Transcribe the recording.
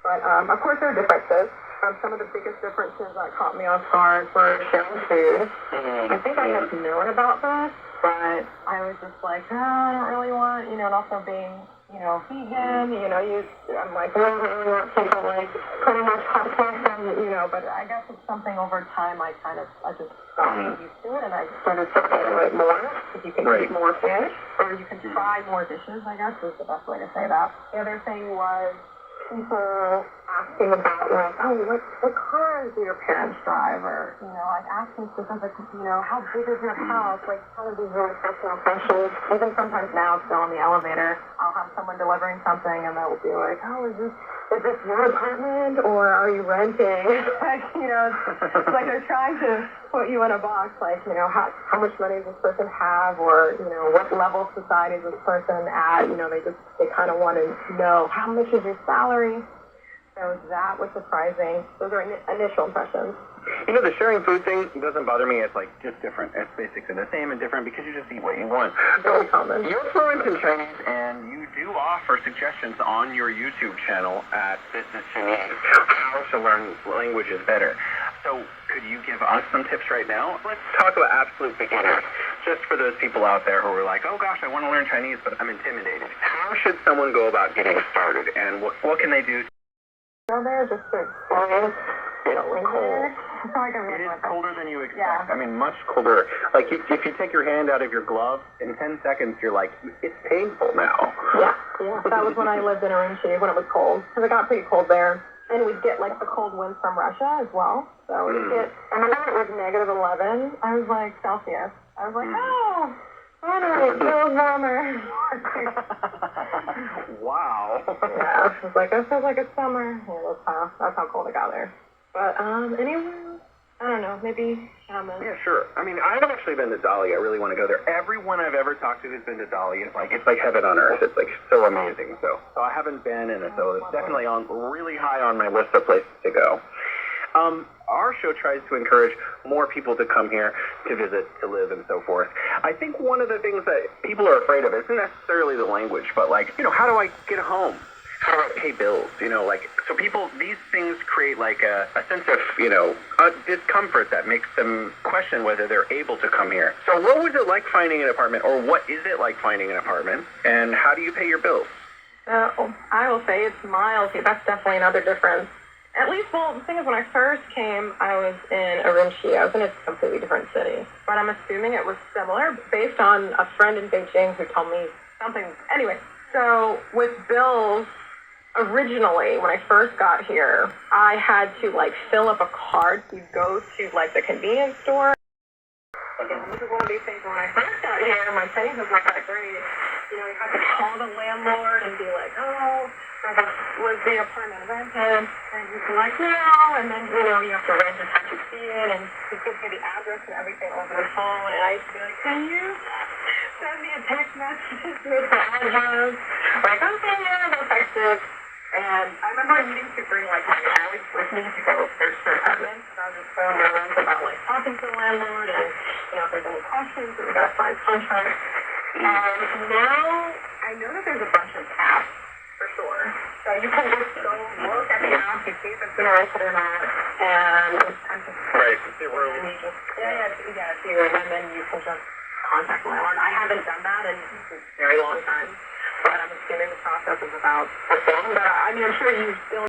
But of course there are differences. Some of the biggest differences that caught me off guard were sharing food. I think I had known about this, but I was just like, oh, I don't really want, and also being, vegan, I'm like, I don't really want people like pretty much hot and, but I guess it's something over time I just got used to it, and I started to value it more, if you can eat more fish, or you can try more dishes, I guess is the best way to say that. The other thing was people asking about, like, oh, what cars do your parents drive, or, like, asking specific, how big is your house, like, kind of these really personal questions. Even sometimes now, still in the elevator, I'll have someone delivering something, and they'll be like, oh, is this your apartment, or are you renting? Like, it's like they're trying to put you in a box, like, how much money does this person have, or, what level of society is this person at, they kind of want to know, how much is your salary? So that was surprising. Those are initial impressions. The sharing food thing doesn't bother me. It's like just different. It's basically the same and different because you just eat what you want. Very common. You're fluent in Chinese, and you do offer suggestions on your YouTube channel at Business Chinese how to learn languages better. So could you give us some tips right now? Let's talk about absolute beginners, just for those people out there who are like, oh gosh, I want to learn Chinese, but I'm intimidated. How should someone go about getting started, and what can they do? There, just to experience feeling cold. It is colder than you expect. Yeah. I mean, much colder. Like, if you take your hand out of your glove, in 10 seconds, you're like, it's painful now. Yeah. That was when I lived in Urumqi, when it was cold. Because it got pretty cold there. And we'd get, like, the cold winds from Russia as well. So we'd get, and whenever it was -11, I was like, Celsius. I was like, oh, finally, it feels warmer. Wow. Yeah, I was like, that feels like it's summer. Yeah, that's how cold it got there. But, anyway, I don't know, maybe shaman. Yeah, sure. I mean, I haven't actually been to Dali. I really want to go there. Everyone I've ever talked to who's been to Dali is like, it's like heaven on earth. It's like so amazing. So I haven't been, and so it's definitely really high on my list of places to go. Our show tries to encourage more people to come here to visit, to live, and so forth. I think one of the things that people are afraid of isn't necessarily the language, but like, how do I get a home? How do I pay bills? So people, these things create like a sense of, a discomfort that makes them question whether they're able to come here. So what was it like finding an apartment, or what is it like finding an apartment, and how do you pay your bills? I will say it's miles. That's definitely another difference. At least, the thing is, when I first came, I was in Urumqi. I was in a completely different city. But I'm assuming it was similar based on a friend in Beijing who told me something. Anyway, so with bills, originally, when I first got here, I had to, fill up a card to go to, the convenience store. And this is one of these things when I first got here, my savings was not that great. You had to call the landlord and be like, oh, was the apartment rented? And he'd be like, no. And then, you have to rent as you see it. And he gives me the address and everything over the phone. And I used to be like, can you send me a text message with the address? Like, okay, yeah, they'll text it. And I remember needing to bring, my bags with me to go search for apartments. And I was just so nervous about, talking to the landlord and, if there's any questions, we got to sign contracts. And now I know that there's a bunch of apps, for sure. So you can just go look at the app, you see if it's been rented or not, and I'm just... Right, see where... And you just... and then you can just contact the landlord. I haven't done that in a very long time, but I'm assuming the process is about the same. But I'm sure you still